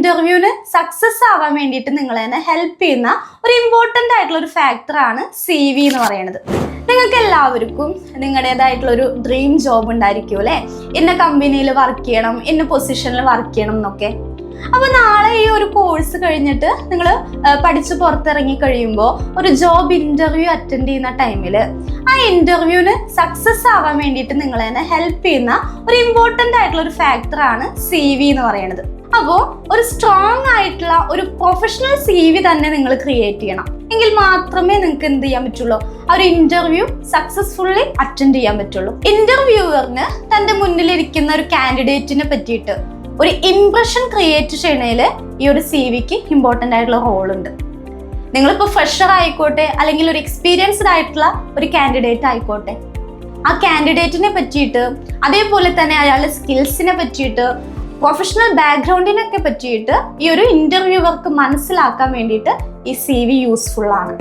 ഇന്റർവ്യൂവിന് സക്സസ് ആവാൻ വേണ്ടിയിട്ട് നിങ്ങളെ തന്നെ ഹെൽപ്പ് ചെയ്യുന്ന ഒരു ഇമ്പോർട്ടൻ്റ് ആയിട്ടുള്ള ഒരു ഫാക്ടറാണ് CV എന്ന് പറയുന്നത്. നിങ്ങൾക്ക് എല്ലാവർക്കും നിങ്ങളുടേതായിട്ടുള്ള ഒരു ഡ്രീം ജോബ് ഉണ്ടായിരിക്കും അല്ലേ? ഇന്ന കമ്പനിയിൽ വർക്ക് ചെയ്യണം, ഇന്ന പൊസിഷനിൽ വർക്ക് ചെയ്യണം എന്നൊക്കെ. അപ്പോൾ നാളെ ഈ ഒരു കോഴ്സ് കഴിഞ്ഞിട്ട് നിങ്ങൾ പഠിച്ച് പുറത്തിറങ്ങി കഴിയുമ്പോൾ ഒരു ജോബ് ഇൻ്റർവ്യൂ അറ്റൻഡ് ചെയ്യുന്ന ടൈമിൽ ആ ഇൻ്റർവ്യൂവിന് സക്സസ് ആവാൻ വേണ്ടിയിട്ട് നിങ്ങളെ തന്നെ ഹെൽപ്പ് ചെയ്യുന്ന ഒരു ഇമ്പോർട്ടൻ്റ് ആയിട്ടുള്ള ഒരു ഫാക്ടറാണ് CV എന്ന് പറയുന്നത്. അപ്പോൾ ഒരു സ്ട്രോങ് ആയിട്ടുള്ള ഒരു പ്രൊഫഷണൽ CV തന്നെ നിങ്ങൾ ക്രിയേറ്റ് ചെയ്യണം. എങ്കിൽ മാത്രമേ നിങ്ങൾക്ക് എന്ത് ചെയ്യാൻ പറ്റുള്ളൂ, ആ ഒരു ഇന്റർവ്യൂ സക്സസ്ഫുള്ളി അറ്റൻഡ് ചെയ്യാൻ പറ്റുള്ളൂ. ഇന്റർവ്യൂവറിന് തൻ്റെ മുന്നിലിരിക്കുന്ന ഒരു കാൻഡിഡേറ്റിനെ പറ്റിയിട്ട് ഒരു ഇംപ്രഷൻ ക്രിയേറ്റ് ചെയ്യണതിൽ ഈ ഒരു CVക്ക് ഇമ്പോർട്ടൻ്റ് ആയിട്ടുള്ള റോളുണ്ട്. നിങ്ങളിപ്പോൾ ഫ്രഷർ ആയിക്കോട്ടെ, അല്ലെങ്കിൽ ഒരു എക്സ്പീരിയൻസ്ഡ് ആയിട്ടുള്ള ഒരു കാൻഡിഡേറ്റ് ആയിക്കോട്ടെ, ആ കാൻഡിഡേറ്റിനെ പറ്റിയിട്ട്, അതേപോലെ തന്നെ അയാളുടെ സ്കിൽസിനെ പറ്റിയിട്ട്, പ്രൊഫഷണൽ ബാക്ക്ഗ്രൗണ്ടിനൊക്കെ പറ്റിയിട്ട് ഈ ഒരു ഇന്റർവ്യൂവർക്ക് മനസ്സിലാക്കാൻ വേണ്ടിയിട്ട് ഈ CV യൂസ്ഫുൾ ആണ്.